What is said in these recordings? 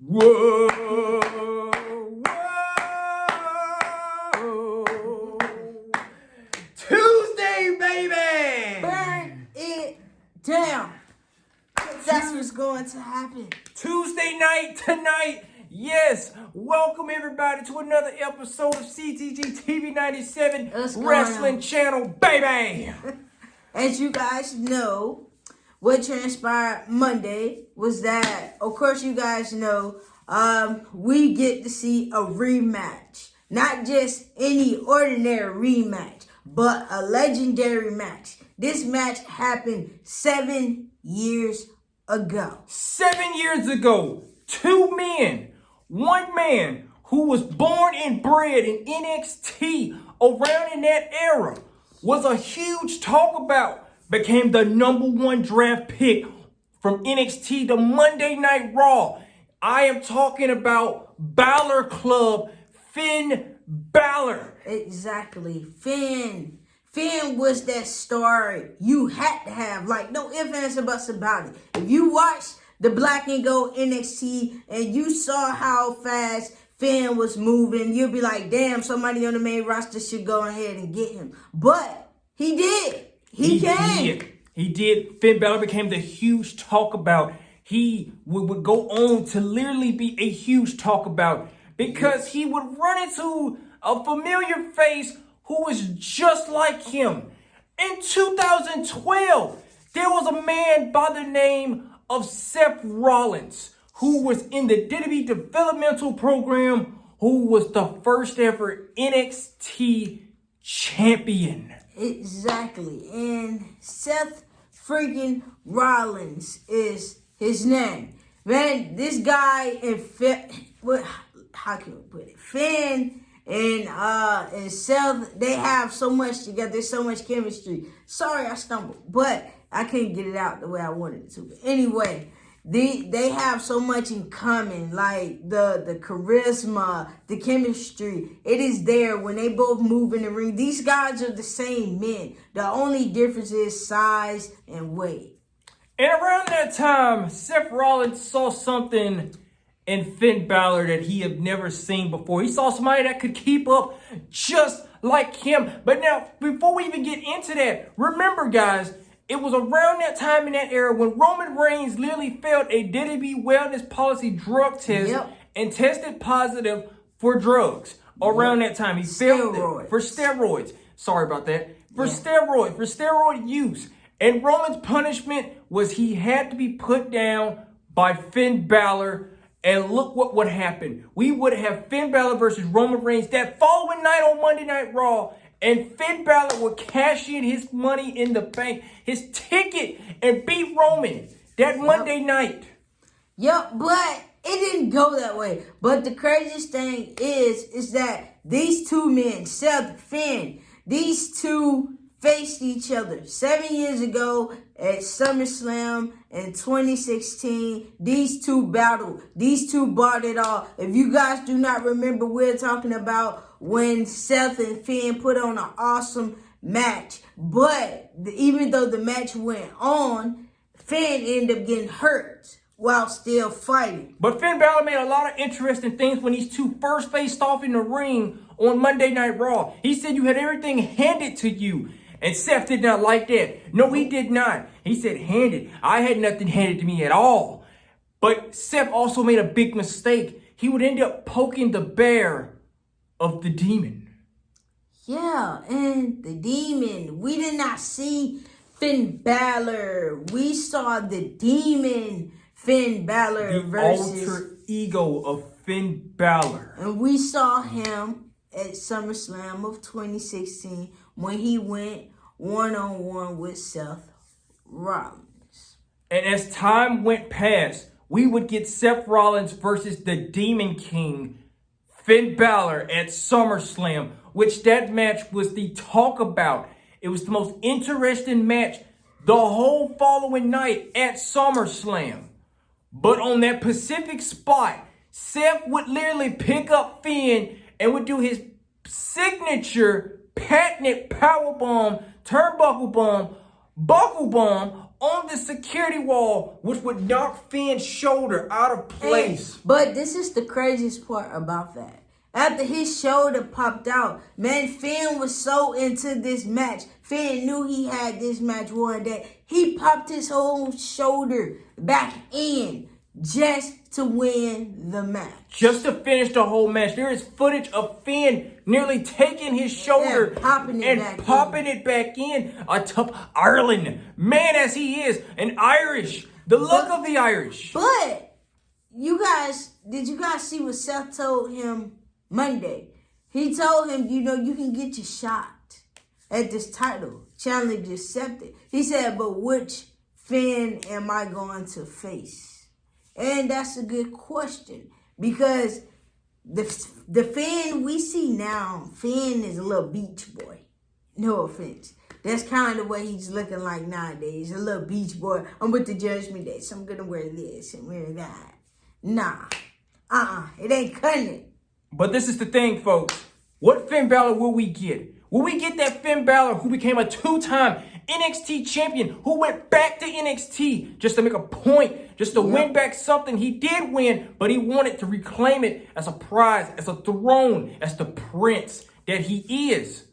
Whoa, whoa. Tuesday, baby! Burn it down. That's what's going to happen. Tuesday night tonight. Yes, welcome everybody to another episode of CTG TV 97 Wrestling Channel, baby! As you guys know, what transpired Monday was that, of course you guys know, we get to see a rematch. Not just any ordinary rematch, but a legendary match. This match happened 7 years ago. 7 years ago, two men, one man who was born and bred in NXT around in that era, was a huge talk about, became the #1 draft pick from NXT to Monday Night Raw. I am talking about Balor Club, Finn Balor. Exactly. Finn was that star you had to have. Like, no ifs, ands, or buts about it. If you watched the Black and Gold NXT and you saw how fast Finn was moving, you'd be like, damn, somebody on the main roster should go ahead and get him. But he did. He came. He did. Finn Balor became the huge talk about. He would go on to literally be a huge talk about because he would run into a familiar face who was just like him. In 2012, there was a man by the name of Seth Rollins who was in the WWE developmental program, who was the first ever NXT champion. Exactly. And Seth freaking Rollins is his name. Man, this guy and how can we put it? Finn and Seth, they have so much together. There's so much chemistry. Sorry, I stumbled, but I couldn't get it out the way I wanted it to. But anyway, they have so much in common, like the charisma, the chemistry. It is there when they both move in the ring. These guys are the same men. The only difference is size and weight. And around that time, Seth Rollins saw something in Finn Balor that he had never seen before. He saw somebody that could keep up just like him. But now, before we even get into that, remember guys, it was around that time in that era when Roman Reigns literally failed a WWE wellness policy drug test and tested positive for drugs. Around that time, he failed it for steroids. Sorry about that. For steroid use. And Roman's punishment was he had to be put down by Finn Balor. And look what would happen. We would have Finn Balor versus Roman Reigns that following night on Monday Night Raw. And Finn Balor would cash in his money in the bank, his ticket, and beat Roman that Monday night. Yep, but it didn't go that way. But the craziest thing is that these two men, Seth, Finn, these two faced each other 7 years ago at SummerSlam in 2016. These two battled. These two bought it all. If you guys do not remember, we're talking about when Seth and Finn put on an awesome match. But even though the match went on, Finn ended up getting hurt while still fighting. But Finn Balor made a lot of interesting things when these two first faced off in the ring on Monday Night Raw. He said you had everything handed to you. And Seth did not like that. No, he did not. He said handed. I had nothing handed to me at all. But Seth also made a big mistake. He would end up poking the bear of the demon. Yeah, and the demon. We did not see Finn Balor. We saw the demon Finn Balor versus the alter ego of Finn Balor. And we saw him at SummerSlam of 2016 when he went one-on-one with Seth Rollins. And as time went past, we would get Seth Rollins versus the Demon King, Finn Balor, at SummerSlam, which that match was the talk about. It was the most interesting match the whole following night at SummerSlam. But on that Pacific spot, Seth would literally pick up Finn and would do his signature patented powerbomb, turnbuckle bomb, buckle bomb on the security wall, which would knock Finn's shoulder out of place. But this is the craziest part about that. After his shoulder popped out, man, Finn was so into this match. Finn knew he had this match won that he popped his whole shoulder back in just to win the match. Just to finish the whole match. There is footage of Finn nearly taking his shoulder and popping it back in. A tough Ireland man as he is, an Irish. The look of the Irish. But did you guys see what Seth told him Monday? He told him, you can get your shot at this title. Challenge accepted. He said, but which Finn am I going to face? And that's a good question, because the Finn we see now, Finn is a little beach boy. No offense. That's kind of what he's looking like nowadays. A little beach boy. I'm with the Judgment Day, so I'm going to wear this and wear that. Nah. It ain't cutting it. But this is the thing, folks. What Finn Balor will we get? Will we get that Finn Balor who became a 2-time NXT champion, who went back to NXT just to make a point, just to win back something he did win, but he wanted to reclaim it as a prize, as a throne, as the prince that he is?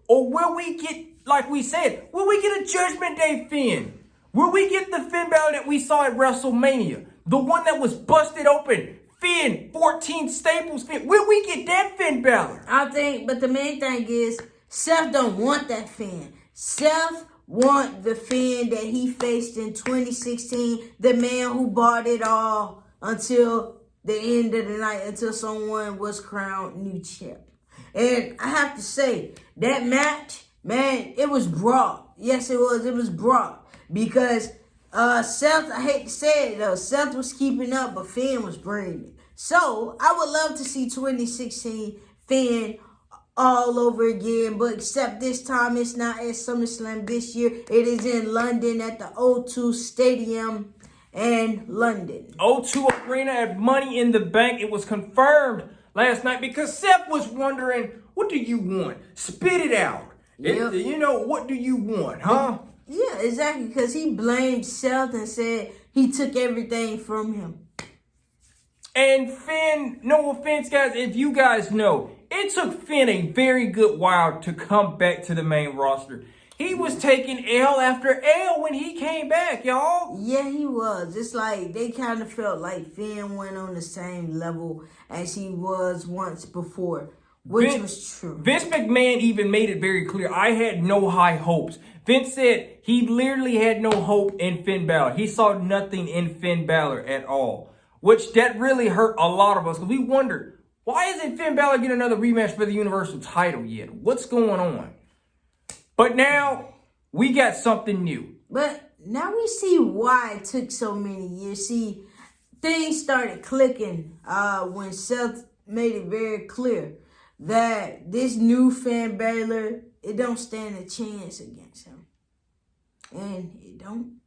Or will we get, like we said, will we get a Judgment Day Finn? Will we get the Finn Balor that we saw at WrestleMania? The one that was busted open? Finn, 14 staples Finn. Will we get that Finn Balor? I think, but the main thing is, Seth don't want that Finn. Seth want the Finn that he faced in 2016, the man who bought it all until the end of the night, until someone was crowned new champ. And I have to say, that match, man, it was brought. Yes, it was. It was brought. Because Seth, I hate to say it though, Seth was keeping up, but Finn was bringing it. So, I would love to see 2016 Finn all over again, but except this time it's not at SummerSlam this year. It is in London at the O2 Stadium in London. O2 Arena at Money in the Bank. It was confirmed last night because Seth was wondering, what do you want? Spit it out. Yep. What do you want, huh? Yeah, exactly, because he blamed Seth and said he took everything from him. And Finn, no offense, guys, if you guys know, it took Finn a very good while to come back to the main roster. He was taking L after L when he came back, y'all. Yeah, he was. It's like they kind of felt like Finn went on the same level as he was once before, which was true. Vince McMahon even made it very clear. I had no high hopes. Vince said he literally had no hope in Finn Balor. He saw nothing in Finn Balor at all, which that really hurt a lot of us because we wondered, why isn't Finn Balor getting another rematch for the Universal title yet? What's going on? But now we got something new. But now we see why it took so many years. See, things started clicking when Seth made it very clear that this new Finn Balor, it don't stand a chance against him. And it don't.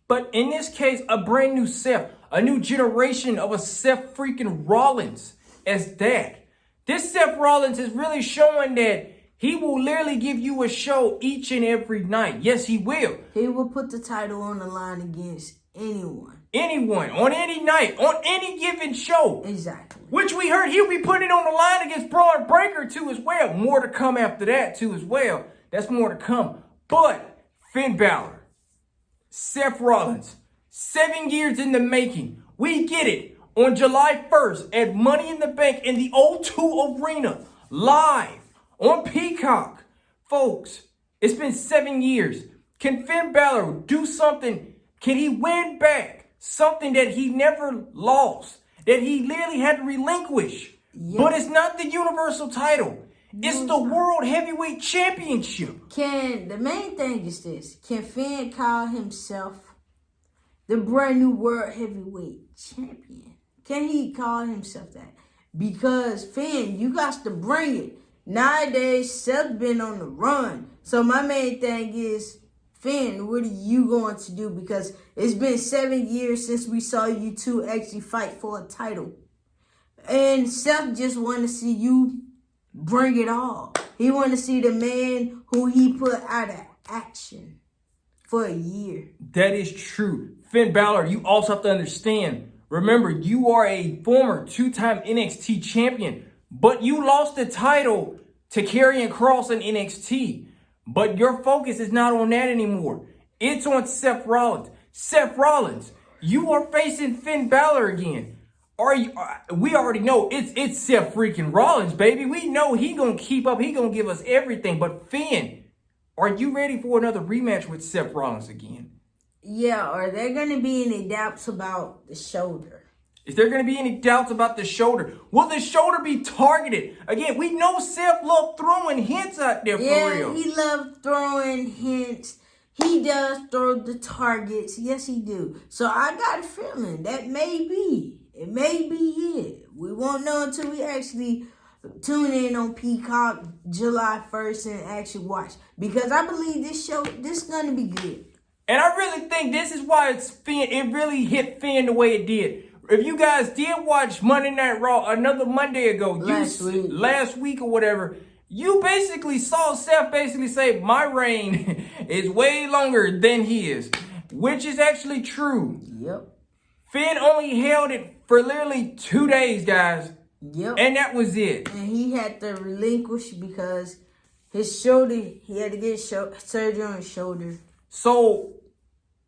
But in this case, a brand new Seth, a new generation of a Seth freaking Rollins as that. This Seth Rollins is really showing that he will literally give you a show each and every night. Yes, he will. He will put the title on the line against anyone. Anyone, on any night, on any given show. Exactly. Which we heard he'll be putting it on the line against Braun Breaker too as well. More to come after that too as well. That's more to come. But Finn Balor, Seth Rollins, 7 years in the making. We get it on July 1st at Money in the Bank in the O2 Arena, live on Peacock. Folks, it's been 7 years. Can Finn Balor do something? Can he win back something that he never lost, that he literally had to relinquish? Yep. But it's not the Universal title. It's the World Heavyweight Championship. The main thing is this. Can Finn call himself the brand new World Heavyweight Champion? Can he call himself that? Because Finn, you got to bring it. Nowadays, Seth's been on the run. So my main thing is, Finn, what are you going to do? Because it's been 7 years since we saw you two actually fight for a title. And Seth just want to see you bring it all. He want to see the man who he put out of action for a year. That is true. Finn Balor, you also have to understand. Remember, you are a former 2-time NXT champion, but you lost the title to Karrion Kross in NXT. But your focus is not on that anymore. It's on Seth Rollins. Seth Rollins, you are facing Finn Balor again. We already know it's Seth freaking Rollins, baby. We know he gonna keep up. He gonna give us everything. But Finn, are you ready for another rematch with Seth Rollins again? Yeah, are there going to be any doubts about the shoulder? Is there going to be any doubts about the shoulder? Will the shoulder be targeted? Again, we know Seth loved throwing hints out there for real. Yeah, he loves throwing hints. He does throw the targets. Yes, he do. So I got a feeling that may be. It may be it. We won't know until we actually tune in on Peacock July 1st and actually watch. Because I believe this is going to be good. And I really think this is why it really hit Finn the way it did. If you guys did watch Monday Night Raw another Monday ago, last week or whatever, you basically saw Seth basically say, my reign is way longer than his, which is actually true. Yep. Finn only held it for literally 2 days, guys. Yep. And that was it. And he had to relinquish because his shoulder, he had to get surgery on his shoulder. So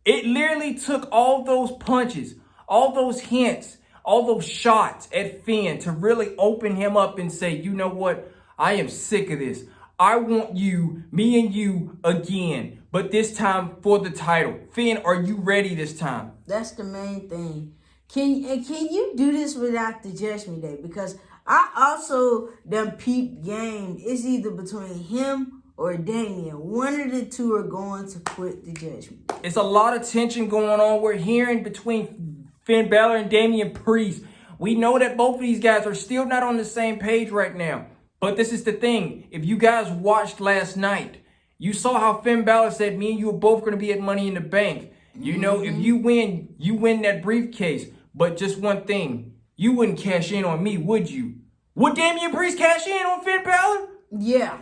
it literally took all those punches, all those hints, all those shots at Finn to really open him up and say, you know what? I am sick of this. I want me and you again, but this time for the title. Finn, are you ready this time? That's the main thing. Can you do this without the Judgment Day? Because I also done peep game. It's either between him or Damian. One of the two are going to quit the Judgment. It's a lot of tension going on. We're hearing between Finn Balor and Damian Priest. We know that both of these guys are still not on the same page right now. But this is the thing. If you guys watched last night, you saw how Finn Balor said, me and you are both going to be at Money in the Bank. You know, if you win that briefcase. But just one thing, you wouldn't cash in on me, would you? Would Damian Priest cash in on Finn Balor? Yeah.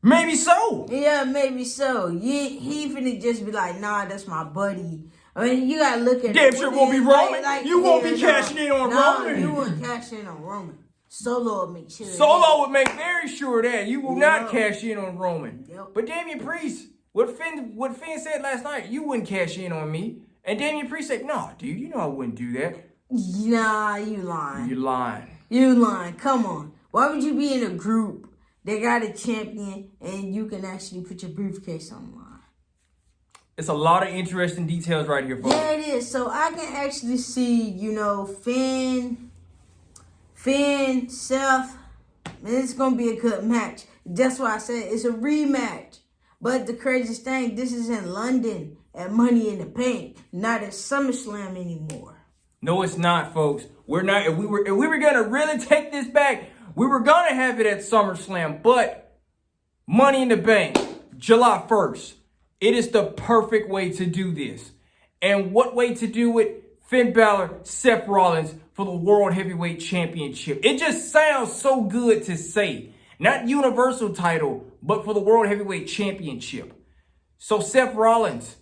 Maybe so. Yeah, maybe so. He finna just be like, nah, that's my buddy. I mean, you gotta look at damn sure won't be Roman. You won't be cashing in on Roman. You wouldn't cash in on Roman. Solo would make sure. Solo would make very sure that you will not cash in on Roman. Yep. But Damian Priest, what Finn said last night, you wouldn't cash in on me. And Damian Priest said, nah, dude, you know I wouldn't do that. Nah, you lying. You lying. You lying. Come on. Why would you be in a group that got a champion and you can actually put your briefcase online? It's a lot of interesting details right here, folks. Yeah, it is. So I can actually see, Finn, Seth. Man, it's going to be a good match. That's why I said it's a rematch. But the craziest thing, this is in London at Money in the Bank, not at SummerSlam anymore. No, it's not, folks. We're not. If we were gonna really take this back, we were gonna have it at SummerSlam. But Money in the Bank, July 1st. It is the perfect way to do this. And what way to do it? Finn Balor, Seth Rollins for the World Heavyweight Championship. It just sounds so good to say. Not Universal title, but for the World Heavyweight Championship. So Seth Rollins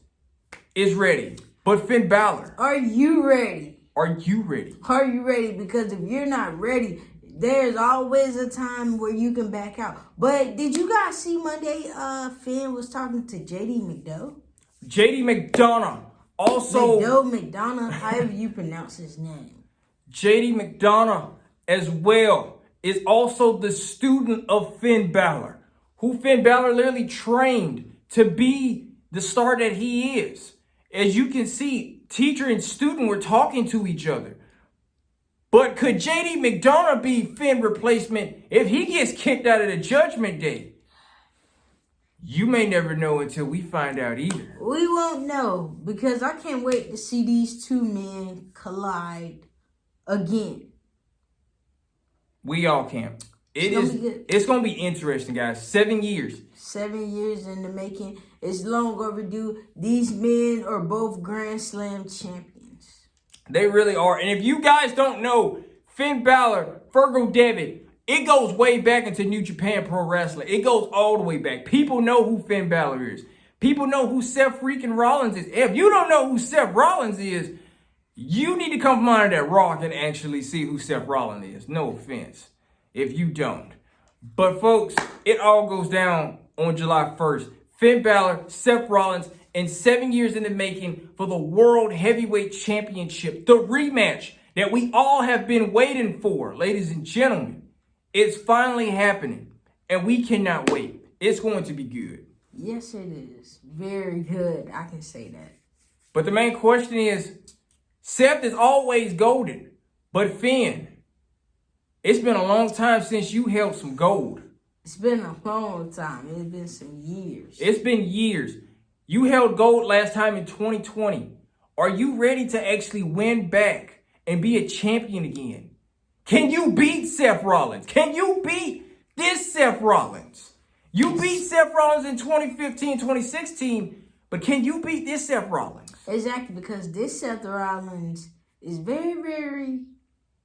is ready. But Finn Balor, are you ready? Are you ready? Are you ready? Because if you're not ready, there's always a time where you can back out. But did you guys see Monday? Finn was talking to JD McDowell. JD McDonough. Also, McDonough, however you pronounce his name. JD McDonough as well is also the student of Finn Balor, who Finn Balor literally trained to be the star that he is. As you can see, teacher and student were talking to each other. But could JD McDonough be Finn replacement if he gets kicked out of the Judgment Day? You may never know until we find out either. We won't know because I can't wait to see these two men collide again. We all can. It's going to be interesting, guys. 7 years. 7 years in the making. It's long overdue. These men are both Grand Slam champions. They really are. And if you guys don't know, Finn Balor, Fergal Devitt, it goes way back into New Japan Pro Wrestling. It goes all the way back. People know who Finn Balor is. People know who Seth freaking Rollins is. If you don't know who Seth Rollins is, you need to come from under that rock and actually see who Seth Rollins is. No offense if you don't. But folks, it all goes down on July 1st. Finn Balor, Seth Rollins, and 7 years in the making for the World Heavyweight Championship. The rematch that we all have been waiting for, ladies and gentlemen. It's finally happening, and we cannot wait. It's going to be good. Yes, it is. Very good. I can say that. But the main question is, Seth is always golden. But Finn, it's been a long time since you held some gold. It's been a long time. It's been some years. It's been years. You held gold last time in 2020. Are you ready to actually win back and be a champion again? Can you beat Seth Rollins? Can you beat this Seth Rollins? You beat Seth Rollins in 2015, 2016, but can you beat this Seth Rollins? Exactly, because this Seth Rollins is very, very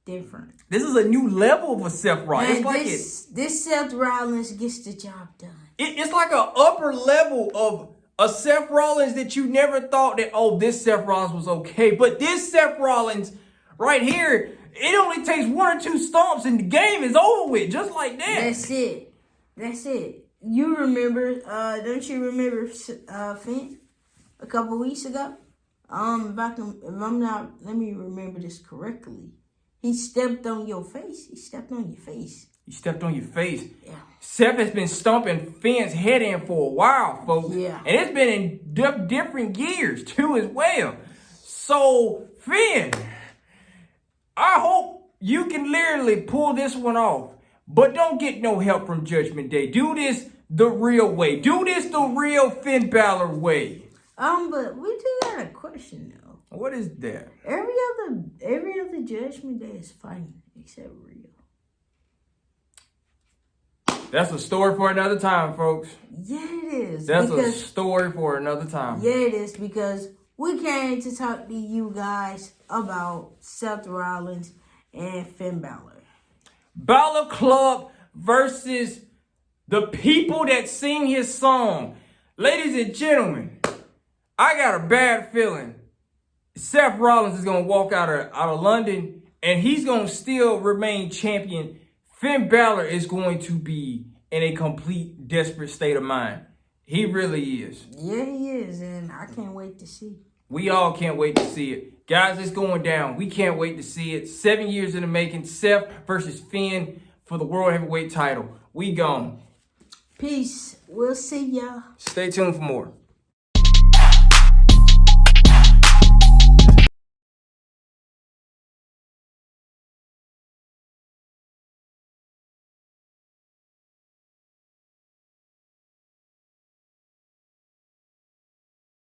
different. This is a new level of a Seth Rollins. And this Seth Rollins gets the job done. It's like an upper level of a Seth Rollins that you never thought that, oh, this Seth Rollins was okay. But this Seth Rollins right here, it only takes 1 or 2 stomps and the game is over with, just like that. That's it. That's it. You remember, don't you remember Finn a couple weeks ago? Let me remember this correctly. He stepped on your face. He stepped on your face. He stepped on your face. Yeah. Seth has been stomping Finn's head in for a while, folks. Yeah. And it's been in different gears, too, as well. So, Finn, I hope you can literally pull this one off. But don't get no help from Judgment Day. Do this the real way. Do this the real Finn Balor way. But we do got a question though. What is that? Every other Judgment Day is fighting except Rio. That's a story for another time, folks. Yeah, it is. That's a story for another time. Yeah, it is, because we came to talk to you guys about Seth Rollins and Finn Balor. Balor Club versus the people that sing his song. Ladies and gentlemen, I got a bad feeling Seth Rollins is going to walk out of London and he's going to still remain champion. Finn Balor is going to be in a complete desperate state of mind. He really is. Yeah, he is, and I can't wait to see. We all can't wait to see it. Guys, it's going down. We can't wait to see it. 7 years in the making. Seth versus Finn for the World Heavyweight title. We gone. Peace. We'll see y'all. Stay tuned for more.